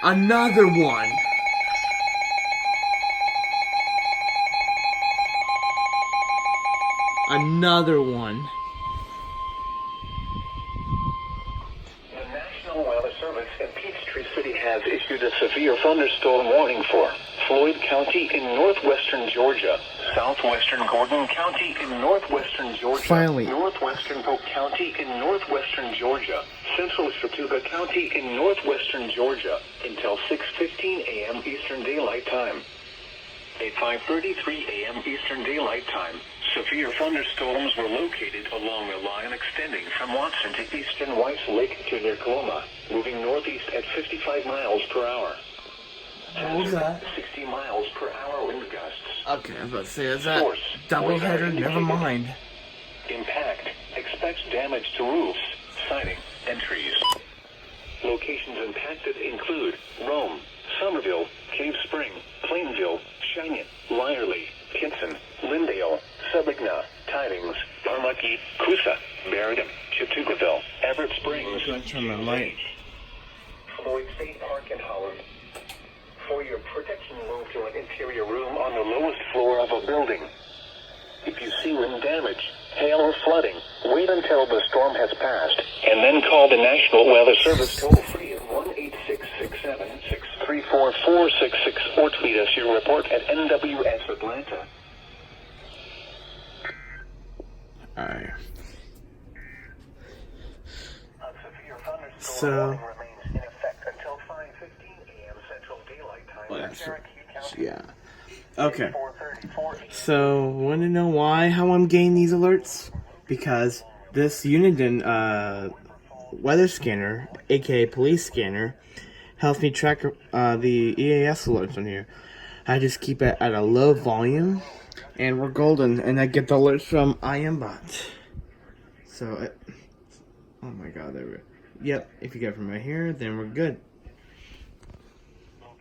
Another one. Another one. The National Weather Service in Peachtree City has issued a severe thunderstorm warning for Floyd County in northwestern Georgia, southwestern Gordon County in northwestern Georgia, Finally. northwestern Polk County in northwestern Georgia, central Chattooga County in northwestern Georgia, until 6:15 a.m. Eastern Daylight Time. At 5:33 a.m. Eastern Daylight Time, severe thunderstorms were located along the line extending from Watson to eastern Weiss Lake to near Coloma, moving northeast at 55 miles per hour. What was that? 60 miles per hour wind gusts. Okay, I was about to say, is that Source, double radar header? Never indicated. mind. Impact. Expects damage to roofs, siding, and trees. Locations impacted include Rome, Somerville, Cave Spring, Plainville, Cheyenne, Lyerly, Pinson, Lindale, Sebigna, Tidings, Armuckey, Coosa, Meriden, Chattoogaville, Everett Springs, I'm gonna turn my light. Floyd State Park and Holland. For your protection, move to an interior room on the lowest floor of a building. If you see wind damage, hail or flooding, wait until the storm has passed, and then call the National Weather Service toll-free at 1-866-763-4466 or tweet us your report at NWS Atlanta. Alright. A severe thunderstorm So- warning remains in effect until 5:15 a.m. Central Daylight Time Well, in that's Cherokee County. Yeah. Okay. 4:34 a.m. So, want to know how I'm getting these alerts? Because this Uniden weather scanner, aka police scanner, helps me track the EAS alerts on here. I just keep it at a low volume, and we're golden. And I get the alerts from IMBot. So, oh my God, there we go. Yep, if you get it from right here, then we're good.